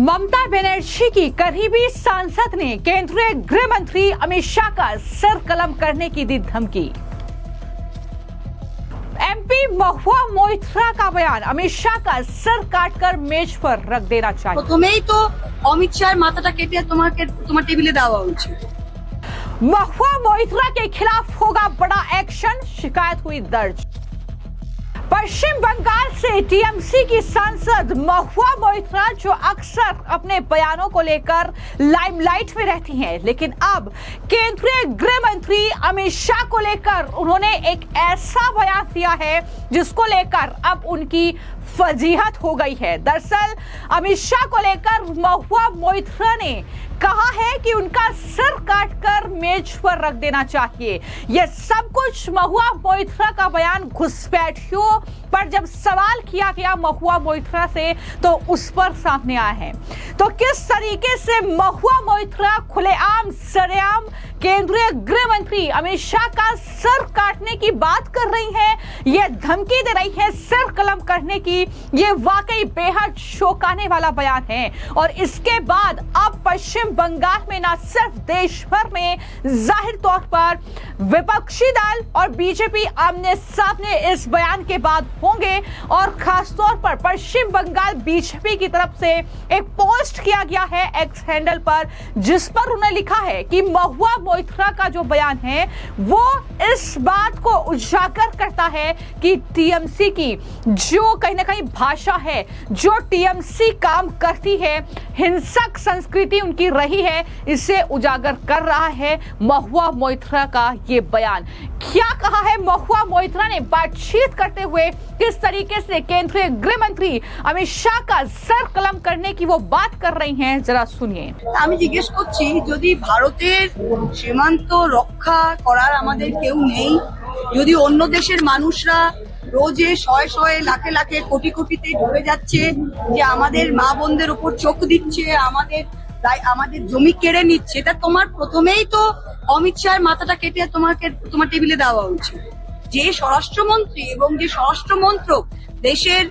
ममता बनर्जी की करीबी सांसद ने केंद्रीय गृह मंत्री अमित शाह का सर कलम करने की दी धमकी। एमपी महुआ मोइत्रा का बयान, अमित शाह का सर काटकर मेज पर रख देना चाहिए। প্রথমেই তো অমিত শাহের মাথাটা কেটে তোমার টেবিলে দেওয়া উচিত। महुआ मोइत्रा के खिलाफ होगा बड़ा एक्शन, शिकायत हुई दर्ज। पश्चिम बंगाल से टीएमसी की सांसद महुआ मोइत्रा, जो अक्सर अपने बयानों को लेकर लाइमलाइट में रहती हैं, लेकिन अब केंद्रीय गृह मंत्री अमित शाह को लेकर उन्होंने एक ऐसा बयान दिया है जिसको लेकर अब उनकी फजीहत हो गई है। दरअसल अमित शाह को लेकर महुआ मोइत्रा ने कहा है कि उनका सर काटकर मेज पर रख देना चाहिए। यह सब कुछ महुआ मोइत्रा का बयान घुसपैठियों पर जब सवाल किया गया महुआ मोइत्रा से, तो उस पर सामने आया है। तो किस तरीके से महुआ मोइत्रा खुलेआम सरेआम केंद्रीय गृह मंत्री अमित शाह का सर काटने की बात कर रही हैं, यह धमकी दे रही है सर कलम करने की, यह वाकई बेहद शोकाने वाला बयान है। और इसके बाद अब पश्चिम बंगाल में न सिर्फ देश भर में जाहिर तौर पर विपक्षी दल और बीजेपी आमने सामने इस बयान के बाद होंगे, और खासतौर पर पश्चिम बंगाल बीजेपी की तरफ से एक पोस्ट किया गया है एक्स हैंडल पर, जिस पर उन्होंने लिखा है कि महुआ मोइत्रा का जो बयान है वो इस बात को उजागर करता है कि टीएमसी की जो कहीं ना कहीं भाषा है, जो टीएमसी काम करती है, हिंसक संस्कृति उनकी रही है, इसे उजागर कर रहा है महुआ मोइत्रा का ये बयान। क्या कहा है महुआ मोइत्रा ने बातचीत करते हुए, किस तरीके से केंद्रीय गृह मंत्री अमित शाह का सर कलम करने की वो बात कर रही हैं, जरा सुनिए। আমি জিজ্ঞেস করছি, যদি ভারতের সীমান্ত রক্ষা করার আমাদের কেউ নেই, যদি অন্য দেশের মানুষরা রোজে শয়ে শয়ে লাখে লাখে কোটি কোটিতে ঢুকে যাচ্ছে, যে আমাদের মা বোনদের উপর চোখ দিচ্ছে, আমাদের জমি কেড়ে নিচ্ছে, তা তোমার প্রথমেই তো অমিত শাহের মাথাটা কেটে তোমার টেবিলে দেওয়া উচিত। যে স্বরাষ্ট্রমন্ত্রী এবং যে স্বরাষ্ট্র মন্ত্রক দেশের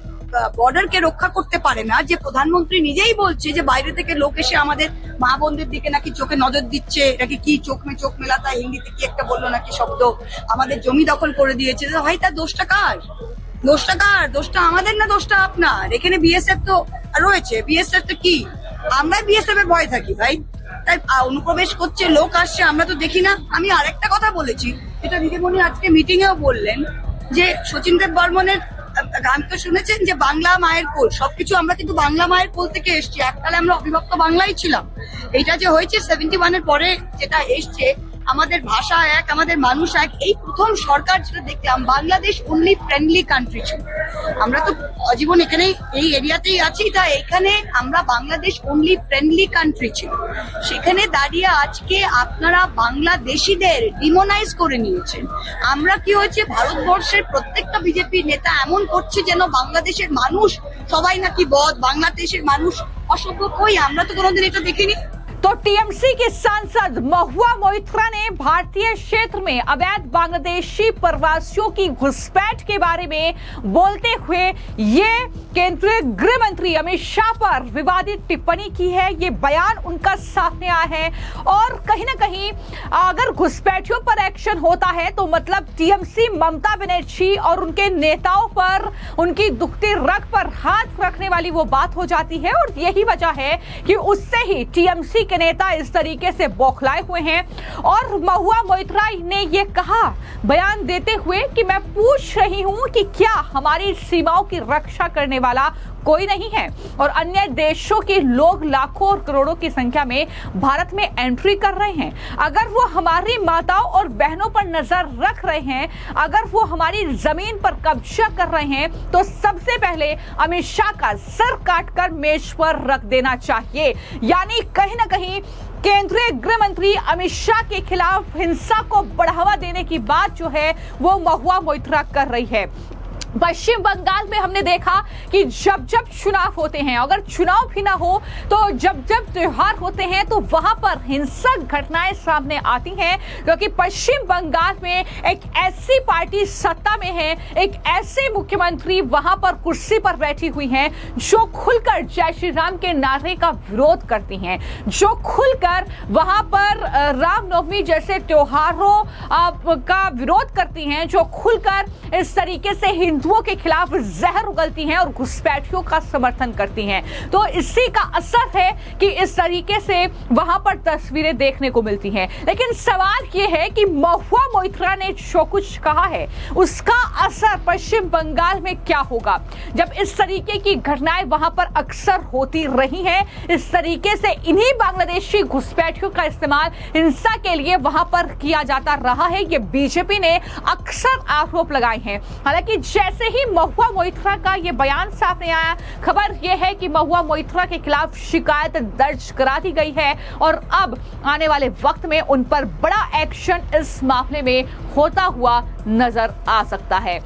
বর্ডারকে রক্ষা করতে পারে না, যে প্রধানমন্ত্রী নিজেই বলছে যে বাইরে থেকে লোক এসে আমাদের মা বোনদের দিকে নাকি চোখে নজর দিচ্ছে, নাকি কি চোখ মেলাতা হিন্দিতে কি একটা বললো নাকি শব্দ, আমাদের জমি দখল করে দিয়েছে। ভাই, তার দোষটা কার? দোষটা আমাদের না দোষটা আপনার? এখানে বিএসএফ তো রয়েছে, বিএসএফ তো কি আমরা বিএসএফ এর ভয় থাকি ভাই? তাই অনুপ্রবেশ করছে, লোক আসছে, আমরা তো দেখি না। আমি আরেকটা কথা বলেছি, যেটা দিদিমণি আজকে মিটিং এও বললেন, যে শচীন দেব বর্মনের গান তো শুনেছেন, যে বাংলা মায়ের কোল, সবকিছু আমরা কিন্তু বাংলা মায়ের কোল থেকে এসছি। এককালে আমরা অবিভক্ত বাংলাই ছিলাম। এটা যে হয়েছে 71 এর পরে যেটা এসছে, আমাদের ভাষা এক, আমাদের মানুষ এক, এই প্রথম সরকার যেটা দেখলাম, বাংলাদেশ অনলি ফ্রেন্ডলি কান্ট্রি ছিল। আমরা তো আজীবন এখানেই এই এরিয়াতেই আছি, তাই এখানে আমরা বাংলাদেশ অনলি ফ্রেন্ডলি কান্ট্রি ছিল। সেখানে দাঁড়িয়ে আজকে আপনারা বাংলাদেশিদের ডিমোনাইজ করে নিয়েছেন। আমরা কি হয়েছে, ভারতবর্ষের প্রত্যেকটা বিজেপি নেতা এমন করছে যেন বাংলাদেশের মানুষ সবাই নাকি বদ, বাংলাদেশের মানুষ অসভ্য। কই, আমরা তো কোনোদিন এটা দেখিনি। तो टीएमसी के सांसद महुआ मोइत्रा ने भारतीय क्षेत्र में अवैध बांग्लादेशी प्रवासियों की घुसपैठ के बारे में बोलते हुए ये केंद्रीय गृह मंत्री अमित शाह पर विवादित टिप्पणी की है। ये बयान उनका सामने आया है, और कहीं ना कहीं अगर घुसपैठियों पर एक्शन होता है तो मतलब टीएमसी ममता बनर्जी और उनके नेताओं पर, उनकी दुखती रग पर हाथ रखने वाली वो बात हो जाती है। और यही वजह है कि उससे ही टीएमसी के नेता इस तरीके से बौखलाए हुए हैं। और महुआ मोइत्रा ने ये कहा बयान देते हुए कि मैं पूछ रही हूं कि क्या हमारी सीमाओं की रक्षा करने वाला कोई नहीं है, और अन्य देशों के लोग लाखों और करोड़ों की संख्या में भारत में एंट्री कर रहे हैं। अगर वो हमारी माताओं और बहनों पर नजर रख रहे हैं, अगर वो हमारी जमीन पर कब्जा कर रहे हैं, तो सबसे पहले अमित शाह का सर काटकर मेज पर रख देना चाहिए। यानी कहीं ना कहीं केंद्रीय गृह मंत्री अमित शाह के खिलाफ हिंसा को बढ़ावा देने की बात जो है वो महुआ मोइत्रा कर रही है। पश्चिम बंगाल में हमने देखा कि जब जब चुनाव होते हैं, अगर चुनाव भी ना हो तो जब जब त्योहार होते हैं तो वहां पर हिंसक घटनाएं सामने आती हैं, क्योंकि पश्चिम बंगाल में एक ऐसी पार्टी सत्ता में है, एक ऐसे मुख्यमंत्री वहां पर कुर्सी पर बैठी हुई हैं जो खुलकर जय श्री राम के नारे का विरोध करती हैं, जो खुलकर वहां पर रामनवमी जैसे त्योहारों का विरोध करती हैं, जो खुलकर इस तरीके से हिंदुओं के खिलाफ जहर उगलती हैं और घुसपैठियों का समर्थन करती हैं। तो इसी का असर है कि इस तरीके से वहां पर तस्वीरें देखने को मिलती हैं। लेकिन सवाल यह है कि महुआ मोइत्रा ने जो कुछ कहा है उसका असर पश्चिम बंगाल में क्या होगा, जब इस तरीके की घटनाएं वहां पर अक्सर होती रही हैं। इस तरीके से इन्हीं बांग्लादेशी घुसपैठियों का इस्तेमाल हिंसा के लिए वहां पर किया जाता रहा है, ये बीजेपी ने अक्सर आरोप लगाए हैं। हालांकि जैसे ही महुआ मोइत्रा का ये बयान सामने आया, खबर यह है कि महुआ मोइत्रा के खिलाफ शिकायत दर्ज करा दी गई है और अब आने वाले वक्त में उन पर बड़ा एक्शन इस मामले में होता हुआ नजर आ सकता है।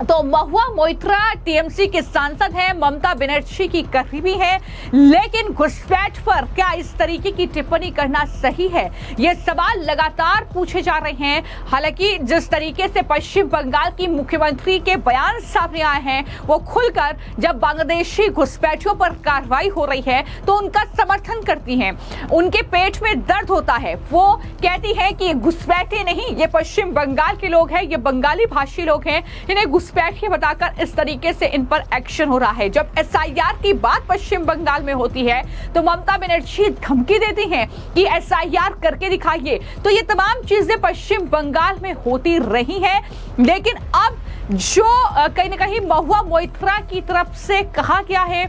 तो महुआ मोइत्रा टीएमसी के सांसद हैं, ममता बनर्जी की करीबी है, लेकिन घुसपैठ पर क्या इस तरीके की टिप्पणी करना सही है, ये सवाल लगातार पूछे जा रहे हैं। हालांकि जिस तरीके से पश्चिम बंगाल की मुख्यमंत्री के बयान सामने आए हैं, वो खुलकर जब बांग्लादेशी घुसपैठियों पर कार्रवाई हो रही है तो उनका समर्थन करती हैं। उनके पेट में दर्द होता है, वो कहती है कि ये घुसपैठे नहीं, ये पश्चिम बंगाल के लोग हैं, ये बंगाली भाषी लोग हैं, इन्हें घुसपैठिए बताकर इस तरीके से इन पर एक्शन हो रहा है। जब एसआईआर की बात पश्चिम बंगाल में होती है तो ममता बनर्जी धमकी देती हैं कि एसआईआर करके दिखाइए। तो ये तमाम चीजें पश्चिम बंगाल में होती रही हैं, लेकिन अब जो कहीं ना कहीं महुआ मोइत्रा की तरफ से कहा गया है,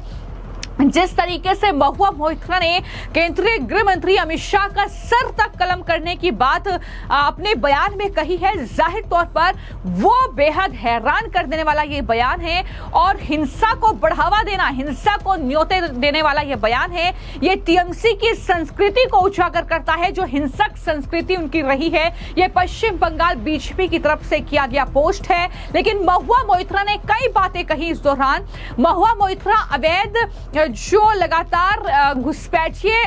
जिस तरीके से महुआ मोइत्रा ने केंद्रीय गृह मंत्री अमित शाह का सर तक कलम करने की बात अपने बयान में कही है, जाहिर तौर पर वो बेहद हैरान कर देने वाला ये बयान है और हिंसा को बढ़ावा देना, हिंसा को न्योते देने वाला ये बयान है। ये टीएमसी की संस्कृति को उजागर करता है, जो हिंसक संस्कृति उनकी रही है। ये पश्चिम बंगाल बीजेपी की तरफ से किया गया पोस्ट है। लेकिन महुआ मोइत्रा ने कई बातें कही इस दौरान। महुआ मोइत्रा अवैध जो लगातार घुसपैठिए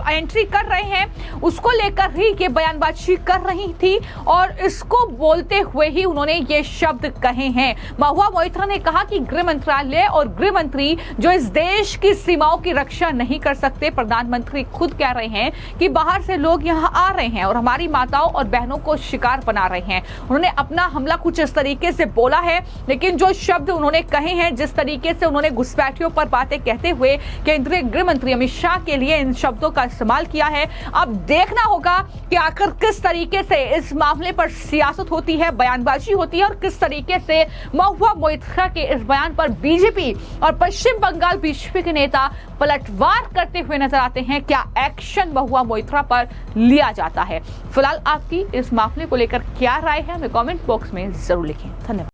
एंट्री कर रहे हैं उसको लेकर ही ये बयानबाजी कर रही थी और इसको बोलते हुए ही उन्होंने ये शब्द कहे हैं। महुआ मोइत्रा ने कहा कि गृह मंत्रालय और गृह मंत्री जो इस देश की सीमाओं की रक्षा नहीं कर सकते, प्रधानमंत्री खुद कह रहे हैं कि बाहर से लोग यहाँ आ रहे हैं और हमारी माताओं और बहनों को शिकार बना रहे हैं। उन्होंने अपना हमला कुछ इस तरीके से बोला है, लेकिन जो शब्द उन्होंने कहे हैं, जिस तरीके से उन्होंने घुसपैठियों पर बातें कहते हुए केंद्रीय गृह मंत्री अमित शाह के लिए इन शब्दों का इस्तेमाल किया है। अब देखना होगा कि आखिर किस तरीके से इस मामले पर सियासत होती है, बयानबाजी होती है और किस तरीके से महुआ मोइत्रा के इस बयान पर बीजेपी और पश्चिम बंगाल बीजेपी के नेता पलटवार करते हुए नजर आते हैं। क्या एक्शन महुआ मोइत्रा पर लिया जाता है? फिलहाल आपकी इस मामले को लेकर क्या राय है, हमें कमेंट बॉक्स में जरूर लिखें। धन्यवाद।